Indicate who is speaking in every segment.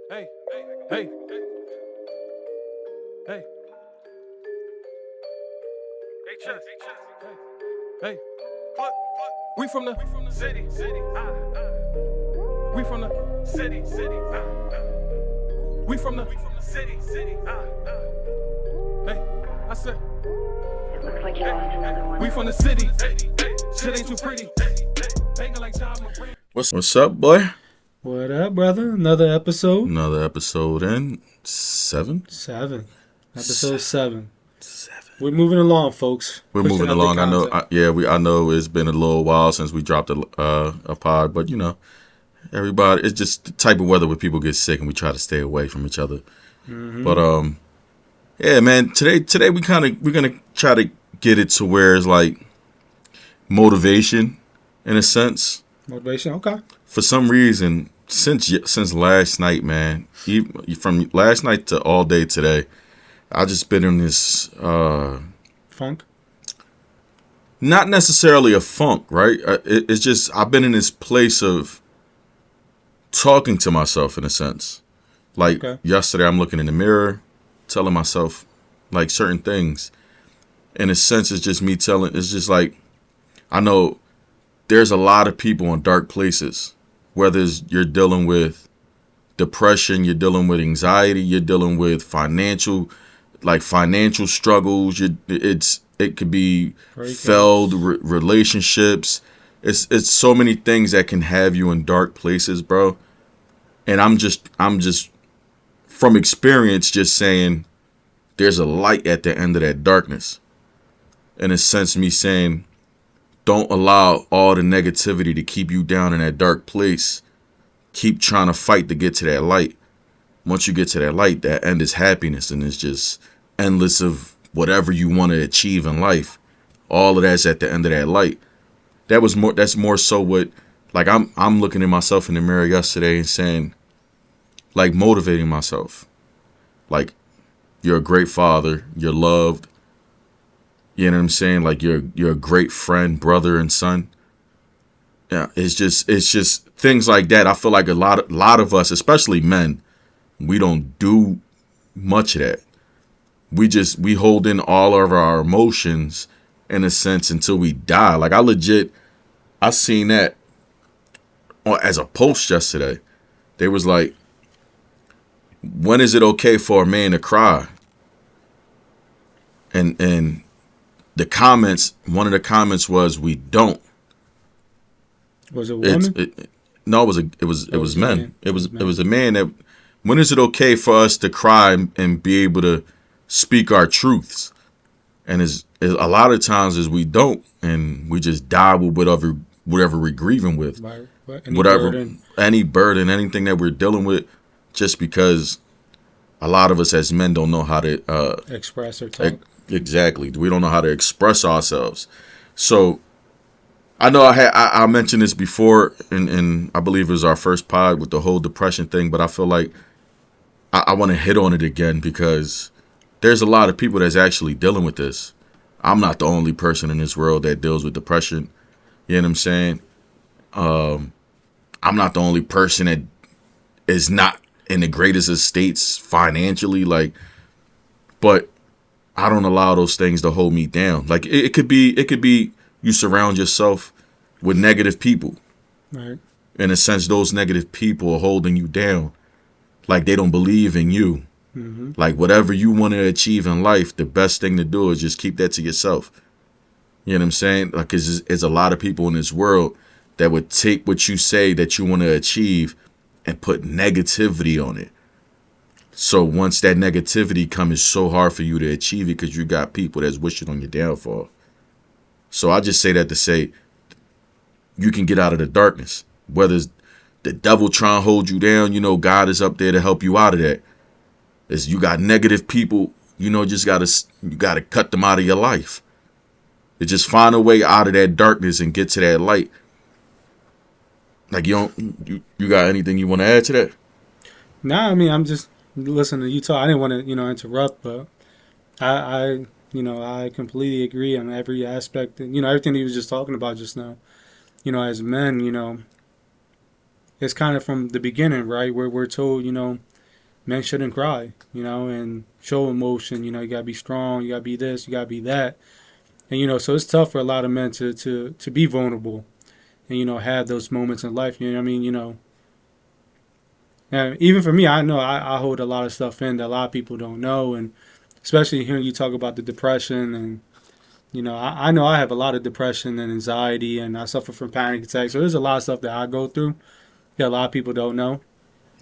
Speaker 1: Hey, hey, hey, hey. We from the city. We from the city. We from the city. Hey, I said.
Speaker 2: It looks like you lost another one.
Speaker 1: We from the city. Shit ain't too pretty. Banging like John McRae.
Speaker 3: What's up, boy?
Speaker 4: What up, brother? Another episode?
Speaker 3: Another episode in. Seven.
Speaker 4: Episode 7. We're moving along, folks.
Speaker 3: We're
Speaker 4: Pushing
Speaker 3: moving
Speaker 4: out the
Speaker 3: along.
Speaker 4: content.
Speaker 3: I know it's been a little while since we dropped a pod, but you know, everybody, it's just the type of weather where people get sick and we try to stay away from each other.
Speaker 4: Mm-hmm.
Speaker 3: But yeah, man. Today we're gonna try to get it to where it's like motivation, in a sense.
Speaker 4: Motivation, okay.
Speaker 3: For some reason, since last night, man, even from last night to all day today, I just been in this
Speaker 4: Funk?
Speaker 3: not necessarily a funk, right? It's just I've been in this place of talking to myself in a sense. Like yesterday, I'm looking in the mirror, telling myself like certain things. In a sense, it's just me telling. It's just like I know there's a lot of people in dark places. Whether you're dealing with depression, you're dealing with anxiety, you're dealing with financial struggles. It could be failed relationships. It's so many things that can have you in dark places, bro. And I'm just from experience just saying there's a light at the end of that darkness. In a sense, me saying don't allow all the negativity to keep you down in that dark place. Keep trying to fight to get to that light. Once you get to that light, that end is happiness, and it's just endless of whatever you want to achieve in life. All of that's at the end of that light. That's more so what, like I'm looking at myself in the mirror yesterday and saying, like motivating myself. Like, you're a great father, you're loved. You know what I'm saying? Like you're a great friend, brother and son. Yeah, it's just things like that. I feel like a lot of us, especially men, we don't do much of that. We hold in all of our emotions in a sense until we die. Like I seen that as a post yesterday. They was like, when is it okay for a man to cry? And the comments, one of the comments was, we don't.
Speaker 4: Was it women?
Speaker 3: No, it was men. It was a man that. When is it okay for us to cry and be able to speak our truths? And is a lot of times is we don't, and we just die with whatever we're grieving with, any burden, anything that we're dealing with, just because a lot of us as men don't know how to
Speaker 4: express or talk.
Speaker 3: Exactly, we don't know how to express ourselves. So I know I mentioned this before, and I believe it was our first pod with the whole depression thing, but I feel like I want to hit on it again because there's a lot of people that's actually dealing with this. I'm not the only person in this world that deals with depression. You know what I'm saying? I'm not the only person that is not in the greatest of states financially, but I don't allow those things to hold me down. Like it could be you surround yourself with negative people.
Speaker 4: Right.
Speaker 3: In a sense, those negative people are holding you down. Like they don't believe in you.
Speaker 4: Mm-hmm.
Speaker 3: Like whatever you want to achieve in life, the best thing to do is just keep that to yourself. You know what I'm saying? Like there's a lot of people in this world that would take what you say that you want to achieve and put negativity on it. So once that negativity comes, it's so hard for you to achieve it because you got people that's wishing on your downfall. So I just say that to say you can get out of the darkness. Whether it's the devil trying to hold you down, you know, God is up there to help you out of that. As you got negative people, you know, you gotta cut them out of your life. You just find a way out of that darkness and get to that light. Like you got anything you want to add to that?
Speaker 4: Nah, I mean I'm just listening to you talk. I didn't want to interrupt, but I completely agree on every aspect. Everything that he was just talking about just now. As men, it's kind of from the beginning, right? Where we're told, men shouldn't cry, and show emotion. You gotta be strong. You gotta be this. You gotta be that. And so it's tough for a lot of men to be vulnerable, and have those moments in life. You know what I mean? And even for me, I know I hold a lot of stuff in that a lot of people don't know, and especially hearing you talk about the depression and. I know I have a lot of depression and anxiety, and I suffer from panic attacks. So there's a lot of stuff that I go through that a lot of people don't know.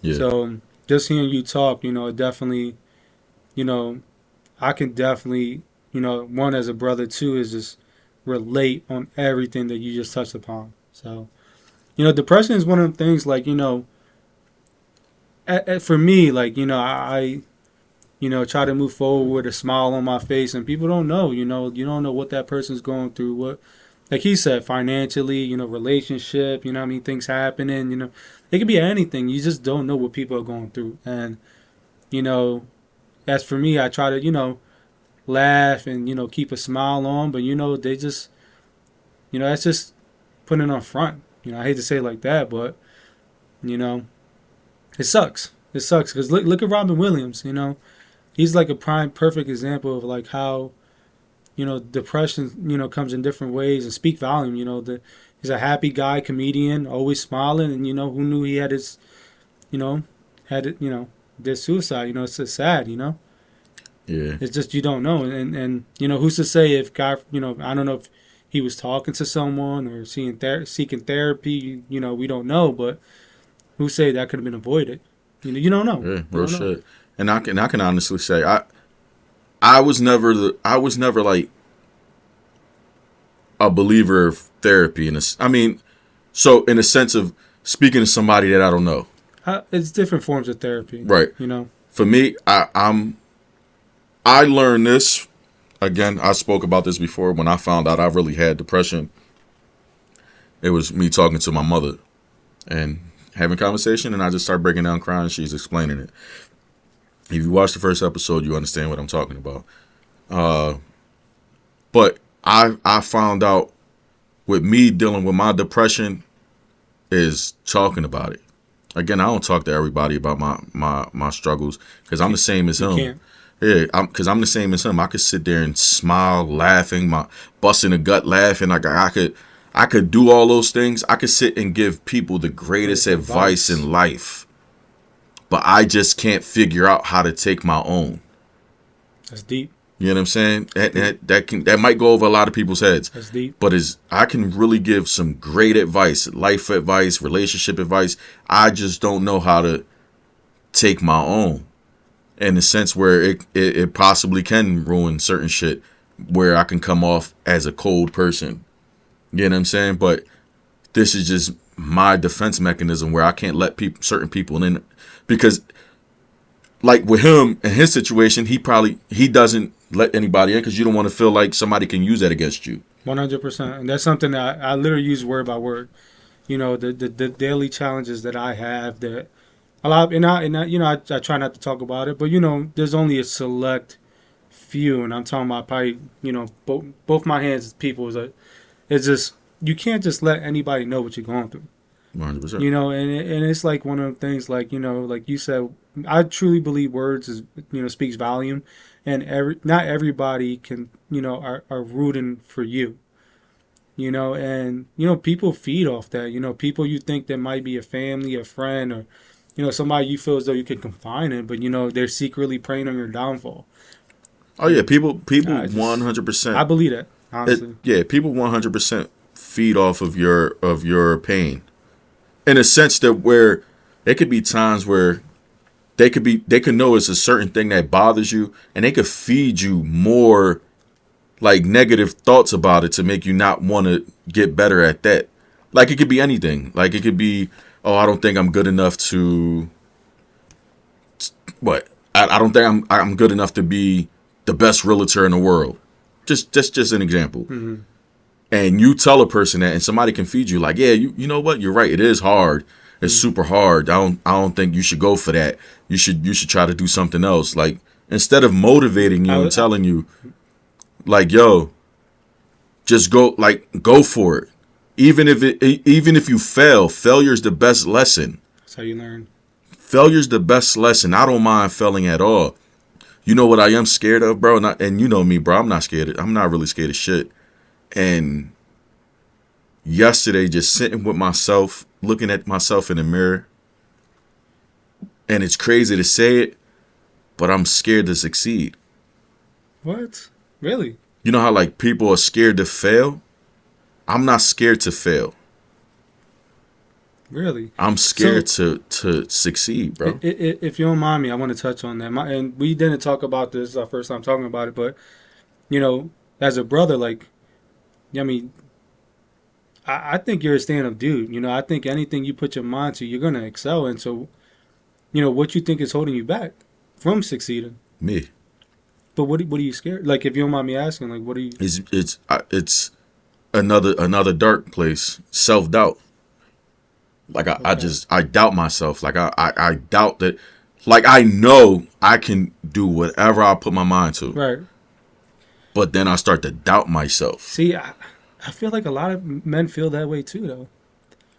Speaker 3: Yeah.
Speaker 4: So just hearing you talk, it definitely, I can definitely, one as a brother too, is just relate on everything that you just touched upon. So, depression is one of the things like, for me, like, I try to move forward with a smile on my face, and people don't know, you don't know what that person's going through, what, like he said, financially, relationship, what I mean, things happening, it could be anything. You just don't know what people are going through. And, as for me, I try to, laugh and, keep a smile on, but, they just, that's just putting it on front. I hate to say it like that, but, it sucks. It sucks because look at Robin Williams, He's like a perfect example of like how, depression, comes in different ways and speak volume. He's a happy guy, comedian, always smiling, and who knew he had his, did suicide. It's so sad.
Speaker 3: Yeah.
Speaker 4: It's just you don't know, and who's to say if God, I don't know if he was talking to someone or seeking therapy. We don't know, but who say that could have been avoided? You don't know.
Speaker 3: Yeah, real shit. And I can honestly say I was never like a believer of therapy in a sense of speaking to somebody that I don't know.
Speaker 4: It's different forms of therapy,
Speaker 3: right? For me, I learned this again. I spoke about this before when I found out I really had depression. It was me talking to my mother and having conversation, and I just started breaking down crying. She's explaining it. If you watch the first episode, you understand what I'm talking about. But I found out with me dealing with my depression is talking about it. Again, I don't talk to everybody about my struggles because I'm the same as him.
Speaker 4: Can't.
Speaker 3: Yeah, because I'm the same as him. I could sit there and smile, laughing, my busting a gut laughing. Like I could do all those things. I could sit and give people the greatest advice in life. But I just can't figure out how to take my own.
Speaker 4: That's deep.
Speaker 3: You know what I'm saying? That might go over a lot of people's heads.
Speaker 4: That's deep.
Speaker 3: But I can really give some great advice, life advice, relationship advice. I just don't know how to take my own. In the sense where it possibly can ruin certain shit, where I can come off as a cold person. You know what I'm saying? But this is just my defense mechanism where I can't let certain people in. Because, like with him and his situation, he doesn't let anybody in because you don't want to feel like somebody can use that against you.
Speaker 4: 100%, and that's something that I literally use word by word. The daily challenges that I have that a lot, and I try not to talk about it, but there's only a select few, and I'm talking about probably both my hands people it's just you can't just let anybody know what you're going through.
Speaker 3: 100%.
Speaker 4: And it's like one of the things, like like you said, I truly believe words is speaks volume, and not everybody can are rooting for you, and people feed off that, people you think that might be a family, a friend, or somebody you feel as though you can confide in, but they're secretly preying on your downfall.
Speaker 3: Oh yeah, people 100%.
Speaker 4: I believe that, honestly.
Speaker 3: People 100% feed off of your pain. In a sense that where there could be times where they could know it's a certain thing that bothers you, and they could feed you more like negative thoughts about it to make you not want to get better at that. Like it could be anything. Like it could be, oh, I don't think I'm good enough to what? I don't think I'm good enough to be the best realtor in the world. Just an example.
Speaker 4: Mm-hmm.
Speaker 3: And you tell a person that, and somebody can feed you like, yeah, you know what? You're right. It is hard. It's super hard. I don't think you should go for that. You should try to do something else. Like instead of motivating you and telling you, like, yo, just go for it. even if you fail, failure's the best lesson.
Speaker 4: That's how you learn.
Speaker 3: Failure's the best lesson. I don't mind failing at all. You know what I am scared of, bro? And you know me, bro. I'm not scared. I'm not really scared of shit. And yesterday, just sitting with myself, looking at myself in the mirror, and it's crazy to say it, but I'm scared to succeed.
Speaker 4: What? Really?
Speaker 3: You know how like people are scared to fail? I'm not scared to fail.
Speaker 4: Really?
Speaker 3: I'm scared to succeed, bro.
Speaker 4: If you don't mind me, I want to touch on that. And we didn't talk about this our first time talking about it, but you know, as a brother, like, I mean, I think you're a stand-up dude. You know, I think anything you put your mind to, you're gonna excel in. So, you know, what you think is holding you back from succeeding?
Speaker 3: Me.
Speaker 4: But what are you scared? Like, if you don't mind me asking, like, what are you?
Speaker 3: It's another dark place. Self-doubt. Like I doubt myself. Like I doubt that. Like I know I can do whatever I put my mind to.
Speaker 4: Right.
Speaker 3: But then I start to doubt myself.
Speaker 4: See, I feel like a lot of men feel that way too, though.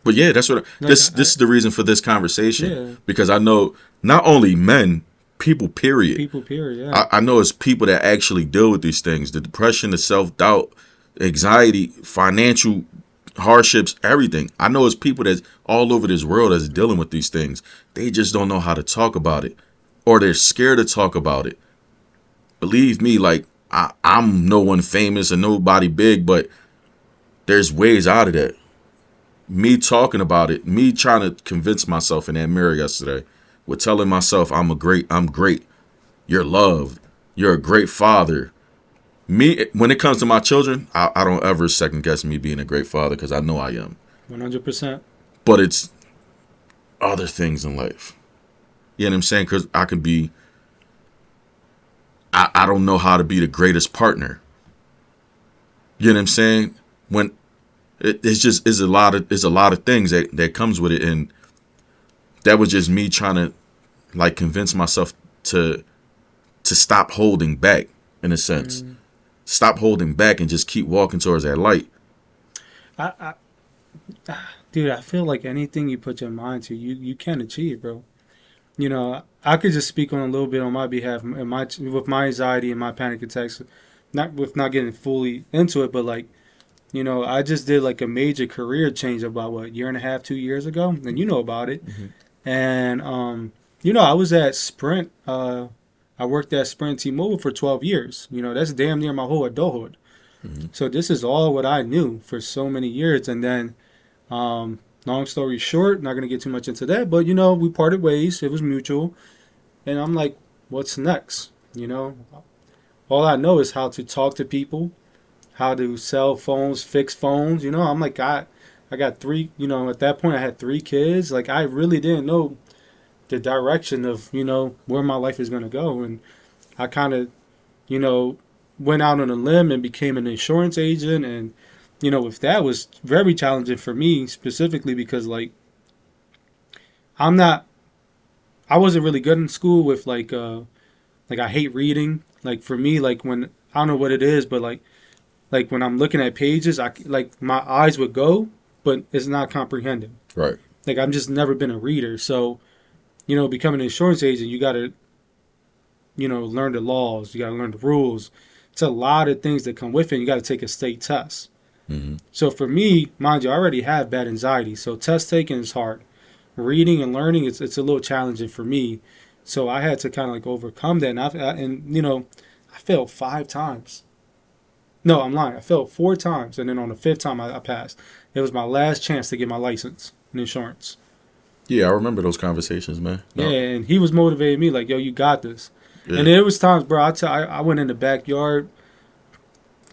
Speaker 3: But yeah, that's what this is the reason for this conversation.
Speaker 4: Yeah.
Speaker 3: Because I know not only men, people period.
Speaker 4: People period. Yeah.
Speaker 3: I know it's people that actually deal with these things: the depression, the self-doubt, anxiety, financial hardships, everything. I know it's people that's all over this world that's dealing with these things. They just don't know how to talk about it, or they're scared to talk about it. Believe me, like I'm no one famous and nobody big, but there's ways out of that. Me talking about it, me trying to convince myself in that mirror yesterday, with telling myself I'm great, you're loved, you're a great father. Me, when it comes to my children, I don't ever second guess me being a great father because I know I am.
Speaker 4: 100%.
Speaker 3: But it's other things in life. You know what I'm saying? Because I can be, I don't know how to be the greatest partner. You know what I'm saying? When it's a lot of things that comes with it, and that was just me trying to like convince myself to stop holding back in a sense. Stop holding back and just keep walking towards that light.
Speaker 4: Dude, I feel like anything you put your mind to, you can achieve, bro. You know, I could just speak on a little bit on my behalf, and with my anxiety and my panic attacks, not getting fully into it, but like, you know, I just did like a major career change about what, year and a half, 2 years ago, and you know about it. Mm-hmm. And you know, I was at Sprint. I worked at Sprint T-Mobile for 12 years. You know, that's damn near my whole adulthood. Mm-hmm. So this is all what I knew for so many years. And then, long story short, not going to get too much into that, but, you know, we parted ways. It was mutual. And I'm like, what's next? You know, all I know is how to talk to people, how to sell phones, fix phones. You know, I'm like, I got 3, you know, at that point I had 3 kids. Like, I really didn't know the direction of, you know, where my life is going to go. And I kind of, you know, went out on a limb and became an insurance agent. And, you know, if that was very challenging for me specifically because, like, I wasn't really good in school with, like I hate reading. Like, for me, like, when, I don't know what it is, but, like when I'm looking at pages, like, my eyes would go, but it's not comprehending.
Speaker 3: Right.
Speaker 4: Like, I've just never been a reader. So, you know, becoming an insurance agent, you got to, you know, learn the laws. You got to learn the rules. It's a lot of things that come with it. You got to take a state test. Mm-hmm. So for me, mind you, I already have bad anxiety. So test taking is hard. Reading and learning, it's a little challenging for me. So I had to kind of like overcome that. And you know, I failed 5 times. No, I'm lying. I failed 4 times. And then on the 5th time, I passed. It was my last chance to get my license in insurance.
Speaker 3: Yeah, I remember those conversations, man.
Speaker 4: No. Yeah, and he was motivating me like, yo, you got this. Yeah. And there was times, bro, I went in the backyard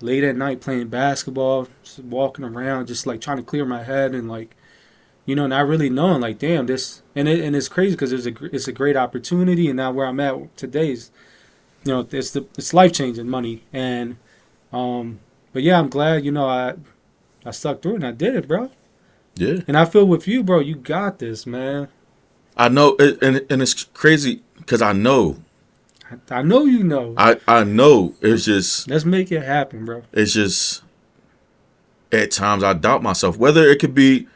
Speaker 4: late at night playing basketball, just walking around, just like trying to clear my head and like, you know, not really knowing like, damn, this, and it's crazy because it's a great opportunity. And now where I'm at today is, you know, it's life-changing money. And, but yeah, I'm glad, you know, I stuck through it and I did it, bro.
Speaker 3: Yeah.
Speaker 4: And I feel with you, bro, you got this, man.
Speaker 3: I know, and it's crazy because I know.
Speaker 4: I know you know.
Speaker 3: I know. It's just.
Speaker 4: Let's make it happen, bro.
Speaker 3: It's just. at times I doubt myself. Whether it could be,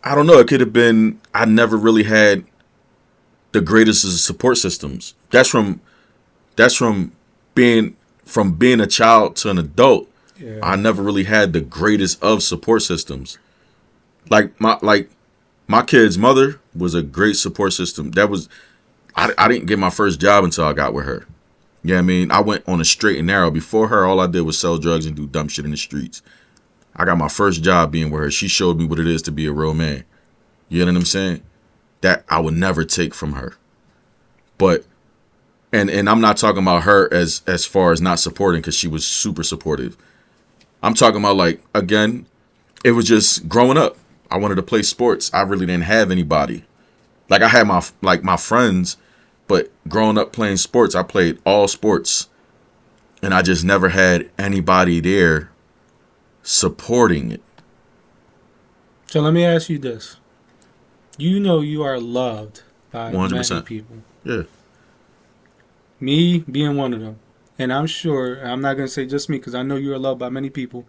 Speaker 3: I don't know, it could have been I never really had the greatest of support systems. That's from being a child to an adult.
Speaker 4: Yeah.
Speaker 3: I never really had the greatest of support systems. Like my kid's mother was a great support system. I didn't get my first job until I got with her. Yeah, I mean, I went on a straight and narrow. Before her, all I did was sell drugs and do dumb shit in the streets. I got my first job being with her. She showed me what it is to be a real man. You know what I'm saying? That I would never take from her. But and I'm not talking about her as far as not supporting, because she was super supportive. I'm talking about, like, again, it was just growing up. I wanted to play sports. I really didn't have anybody. Like, I had my friends, but growing up playing sports, I played all sports. And I just never had anybody there supporting it.
Speaker 4: So let me ask you this. You know you are loved by
Speaker 3: 100%.
Speaker 4: many people.
Speaker 3: Yeah.
Speaker 4: Me being one of them. And I'm sure, I'm not going to say just me, because I know you are loved by many people.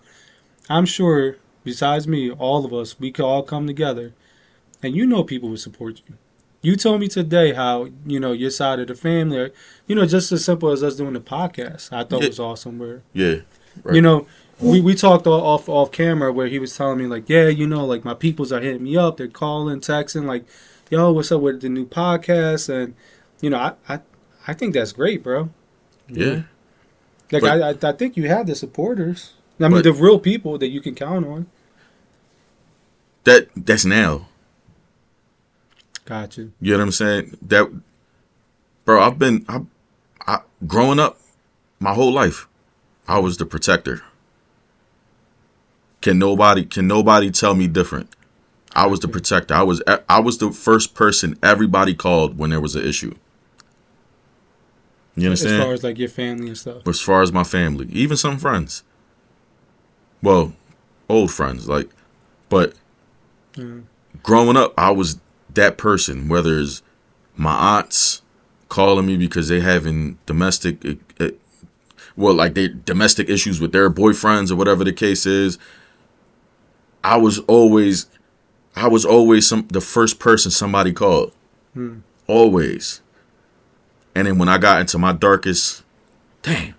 Speaker 4: I'm sure, besides me, all of us, we could all come together. And you know people would support you. You told me today how, your side of the family, or, just as simple as us doing the podcast, I thought was awesome. Where,
Speaker 3: Yeah. Right.
Speaker 4: we talked off camera where he was telling me, like, yeah, like, my peoples are hitting me up. They're calling, texting, like, yo, what's up with the new podcast? And, I think that's great, bro.
Speaker 3: Yeah.
Speaker 4: Like,
Speaker 3: But-
Speaker 4: I think you have the supporters. I mean, the real people that you can count on.
Speaker 3: That's now.
Speaker 4: Gotcha.
Speaker 3: You know what I'm saying? Bro, I growing up my whole life, I was the protector. Can nobody tell me different? I was the protector. I was the first person everybody called when there was an issue. You understand?
Speaker 4: As far as, like, your family and stuff.
Speaker 3: As far as my family, even some friends. Well, old friends, like, but growing up, I was that person. Whether it's my aunts calling me because they having domestic issues with their boyfriends or whatever the case is, I was always the first person somebody called. Always. And then when I got into my darkest, damn.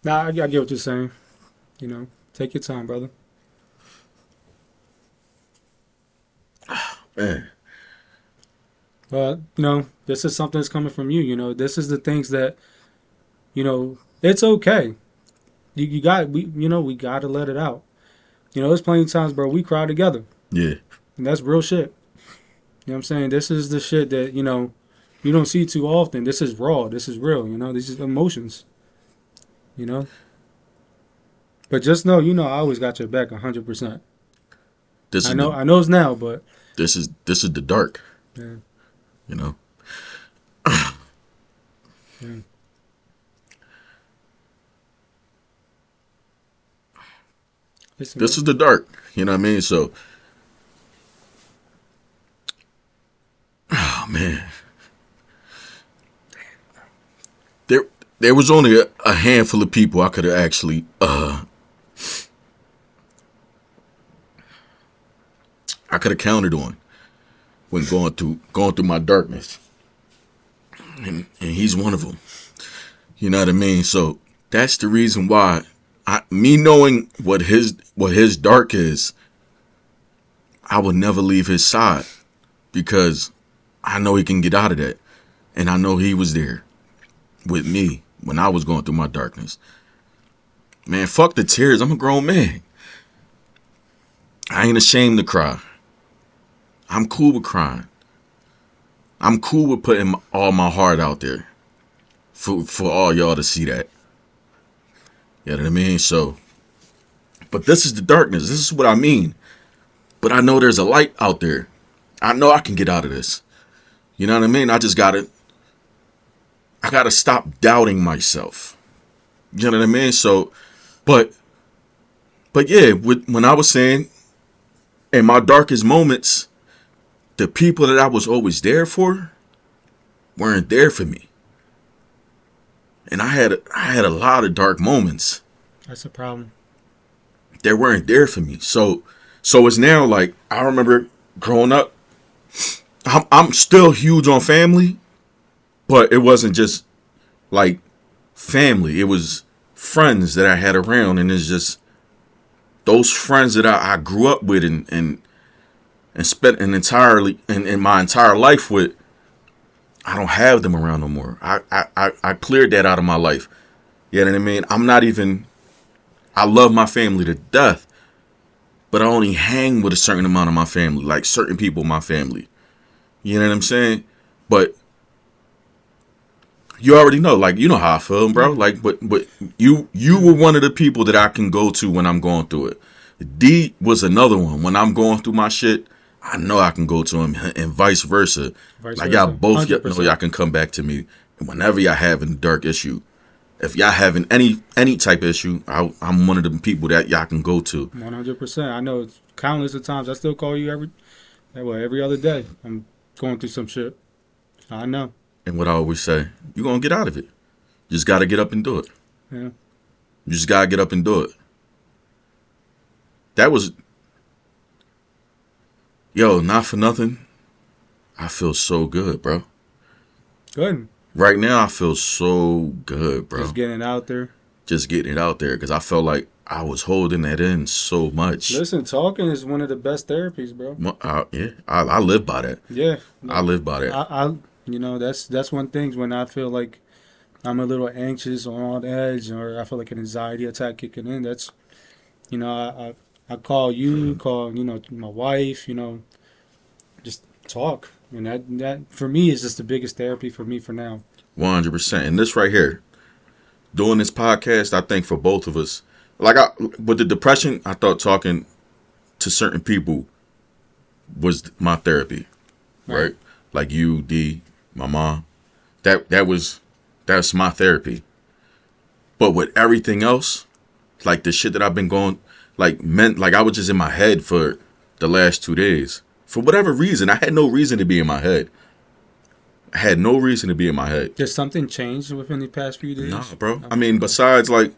Speaker 4: Nah, I get what you're saying. Take your time, brother.
Speaker 3: Man.
Speaker 4: But, this is something that's coming from you. This is the things that, it's okay. We got to let it out. There's plenty of times, bro, we cry together.
Speaker 3: Yeah.
Speaker 4: And that's real shit. You know what I'm saying? This is the shit that, you don't see too often. This is raw. This is real. These are emotions. But just know, I always got your back 100%. I know it's now, but
Speaker 3: this is the dark.
Speaker 4: yeah.
Speaker 3: Yeah.
Speaker 4: Listen,
Speaker 3: This is the dark. You know what I mean? So, oh man, there was only a handful of people I could have actually I could have counted on when going through my darkness, and he's one of them. You know what I mean? So that's the reason why me knowing what his dark is, I would never leave his side, because I know he can get out of that, and I know he was there with me when I was going through my darkness. Man, fuck the tears. I'm a grown man. I ain't ashamed to cry. I'm cool with crying. I'm cool with putting all my heart out there for all y'all to see that. You know what I mean? So, but this is the darkness. This is what I mean. But I know there's a light out there. I know I can get out of this. You know what I mean? I gotta stop doubting myself. You know what I mean? So, but But yeah, when I was saying, in my darkest moments, the people that I was always there for weren't there for me. And I had a lot of dark moments.
Speaker 4: That's a problem.
Speaker 3: They weren't there for me. So it's now like, I remember growing up, I'm still huge on family, but it wasn't just like family. It was friends that I had around, and it's just those friends that I grew up with and spent in my entire life with. I don't have them around no more. I cleared that out of my life. You know what I mean? I love my family to death, but I only hang with a certain amount of my family, like certain people in my family. You know what I'm saying? But you already know, like, you know how I feel, bro. Like, but you were one of the people that I can go to when I'm going through it. D was another one. When I'm going through my shit, I know I can go to him, and vice versa. Like, y'all both know y'all can come back to me whenever y'all having a dark issue. If y'all having any type of issue, I'm one of the people that y'all can go to.
Speaker 4: 100%. I know it's countless of times. I still call you every other day. I'm going through some shit. I know.
Speaker 3: And what I always say, you're going to get out of it. You just got to get up and do it.
Speaker 4: Yeah.
Speaker 3: You just got to get up and do it. That was... Yo, not for nothing, I feel so good, bro.
Speaker 4: Good.
Speaker 3: Right now, I feel so good, bro.
Speaker 4: Just getting it out there.
Speaker 3: Just getting it out there, because I felt like I was holding that in so much.
Speaker 4: Listen, talking is one of the best therapies, bro.
Speaker 3: Yeah, I live by that.
Speaker 4: Yeah.
Speaker 3: I live by that.
Speaker 4: I that's one thing when I feel like I'm a little anxious or on edge, or I feel like an anxiety attack kicking in. That's, I call you, call, my wife, just talk. And that for me is just the biggest therapy for me for now.
Speaker 3: 100%. And this right here, doing this podcast, I think for both of us, with the depression, I thought talking to certain people was my therapy, right? Like you, D, my mom. That's my therapy. But with everything else, like the shit that I've been going, like I was just in my head for the last 2 days. For whatever reason, I had no reason to be in my head.
Speaker 4: Did something change within the past few days?
Speaker 3: Nah, bro. I mean, besides, like,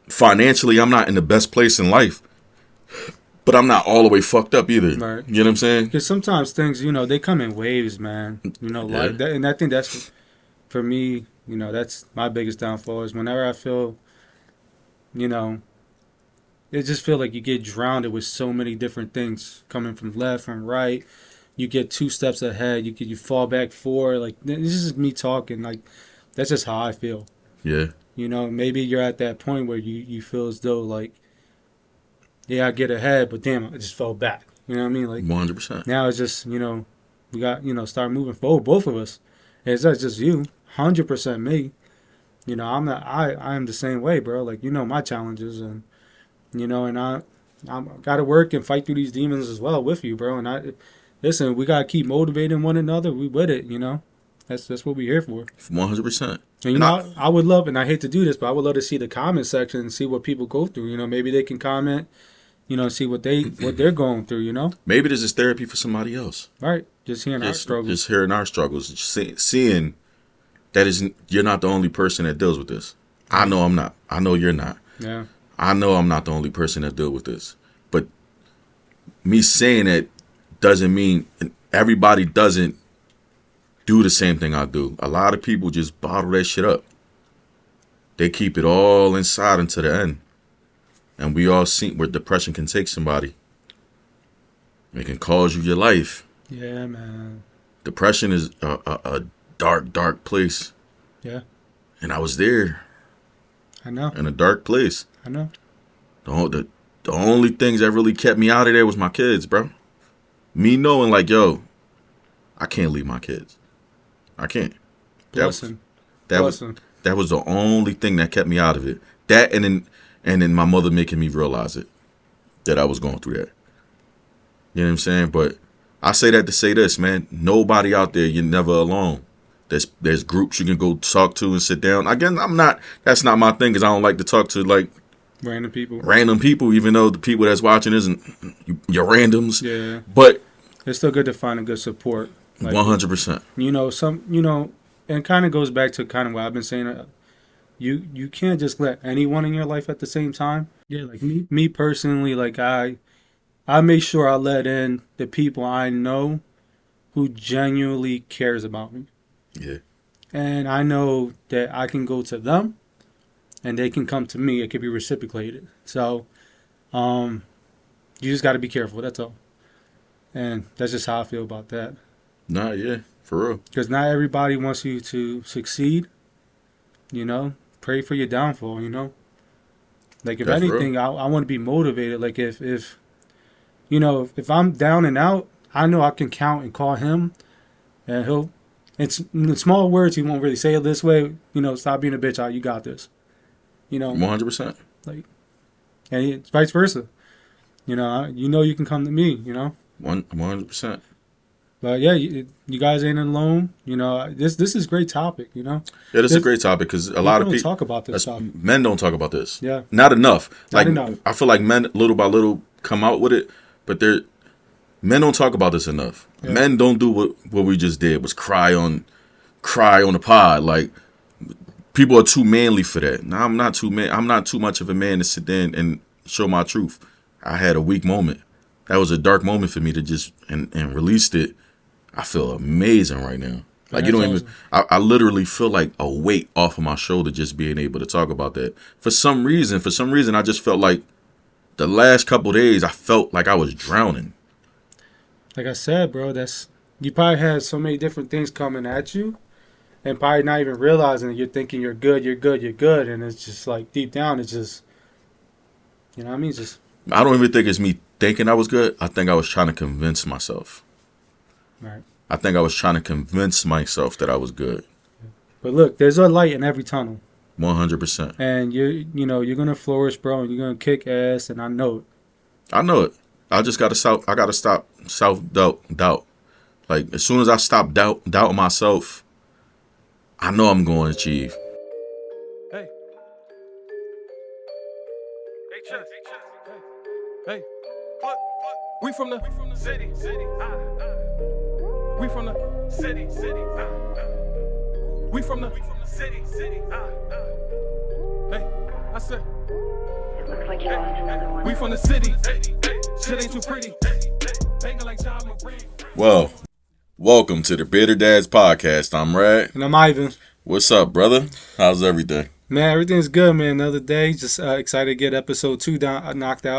Speaker 3: financially, I'm not in the best place in life. But I'm not all the way fucked up either.
Speaker 4: Right.
Speaker 3: You know what I'm saying?
Speaker 4: Because sometimes things, they come in waves, man. Like that, and I think that's, for me, that's my biggest downfall is whenever I feel, it just feel like you get drowned with so many different things coming from left and right. You get 2 steps ahead. You fall back 4. Like, this is me talking. Like, that's just how I feel.
Speaker 3: Yeah.
Speaker 4: Maybe you're at that point where you feel as though, like, yeah, I get ahead, but damn, I just fell back. You know what I mean? Like,
Speaker 3: 100%.
Speaker 4: now it's just, we got, start moving forward, both of us. It's not just you, 100% me. I am the same way, bro. Like, my challenges, and, and I'm got to work and fight through these demons as well with you, bro. And listen, we got to keep motivating one another. We with it, That's what we're here for.
Speaker 3: 100%.
Speaker 4: And I would love, and I hate to do this, but I would love to see the comment section and see what people go through. Maybe they can comment, see what they're going through.
Speaker 3: Maybe this is therapy for somebody else.
Speaker 4: Right. Just hearing our struggles.
Speaker 3: Just hearing our struggles. Seeing that you're not the only person that deals with this. I know I'm not. I know you're not.
Speaker 4: Yeah.
Speaker 3: I know I'm not the only person that deals with this. But me saying that doesn't mean everybody doesn't do the same thing I do. A lot of people just bottle that shit up. They keep it all inside until the end. And we all see where depression can take somebody. It can cause you your life.
Speaker 4: Yeah, man.
Speaker 3: Depression is a dark, dark place.
Speaker 4: Yeah.
Speaker 3: And I was there.
Speaker 4: I know.
Speaker 3: In a dark place.
Speaker 4: I know.
Speaker 3: The only things that really kept me out of there was my kids, bro. Me knowing, like, yo, I can't leave my kids. I can't.
Speaker 4: Blessing.
Speaker 3: That was the only thing that kept me out of it. That and then my mother making me realize it, that I was going through that. You know what I'm saying? But I say that to say this, man. Nobody out there, you're never alone. There's groups you can go talk to and sit down. Again, that's not my thing, because I don't like to talk to, like,
Speaker 4: Random people.
Speaker 3: Random people, even though the people that's watching isn't your randoms.
Speaker 4: Yeah.
Speaker 3: But
Speaker 4: It's still good to find a good support. Like,
Speaker 3: 100%.
Speaker 4: And kind of goes back to kind of what I've been saying. You can't just let anyone in your life at the same time. Yeah, like me personally, like I make sure I let in the people I know who genuinely cares about me.
Speaker 3: Yeah.
Speaker 4: And I know that I can go to them and they can come to me. It can be reciprocated. So you just got to be careful. That's all. And that's just how I feel about that.
Speaker 3: Nah, yeah, for real.
Speaker 4: Because not everybody wants you to succeed. Pray for your downfall, Like, if
Speaker 3: That's
Speaker 4: anything, I want to be motivated. Like, if I'm down and out, I know I can count and call him. And in small words, he won't really say it this way. Stop being a bitch. You got this.
Speaker 3: 100%.
Speaker 4: Like, and it's vice versa. You can come to me,
Speaker 3: 100%.
Speaker 4: But yeah, you guys ain't alone. This is a great topic.
Speaker 3: Yeah, this is a great topic because a lot of people
Speaker 4: talk about this stuff.
Speaker 3: Men don't talk about this.
Speaker 4: Yeah,
Speaker 3: not enough.
Speaker 4: Not enough.
Speaker 3: I feel like men little by little come out with it, but men don't talk about this enough. Yeah. Men don't do what we just did, was cry on the pod. Like, people are too manly for that. Now I'm not too much of a man to sit there and show my truth. I had a weak moment. That was a dark moment for me to just and released it. I feel amazing right now. Like, you don't even. I literally feel like a weight off of my shoulder just being able to talk about that. For some reason, I just felt like the last couple of days I felt like I was drowning.
Speaker 4: Like I said, bro, you probably had so many different things coming at you, and probably not even realizing that you're thinking you're good, and it's just like deep down, it's just, what I mean? It's just.
Speaker 3: I don't even think it's me thinking I was good. I think I was trying to convince myself.
Speaker 4: Right.
Speaker 3: I think I was trying to convince myself that I was good.
Speaker 4: But look, there's a light in every tunnel.
Speaker 3: 100%.
Speaker 4: And you're gonna flourish, bro, and you're gonna kick ass, and I know it.
Speaker 3: I know it. I gotta stop self-doubt. Like, as soon as I stop doubting myself, I know I'm going to achieve.
Speaker 1: Hey. Hey. We from the city. We from the city. We from the city. Hey, I said.
Speaker 2: It looks like you lost another one.
Speaker 1: We from the city. Shit ain't too pretty. Banging like John Moran.
Speaker 3: Well, welcome to the Bitter Dads Podcast. I'm Rad.
Speaker 4: And I'm Ivan.
Speaker 3: What's up, brother? How's everything?
Speaker 4: Man, everything's good, man. Another day. Just excited to get episode 2 knocked out.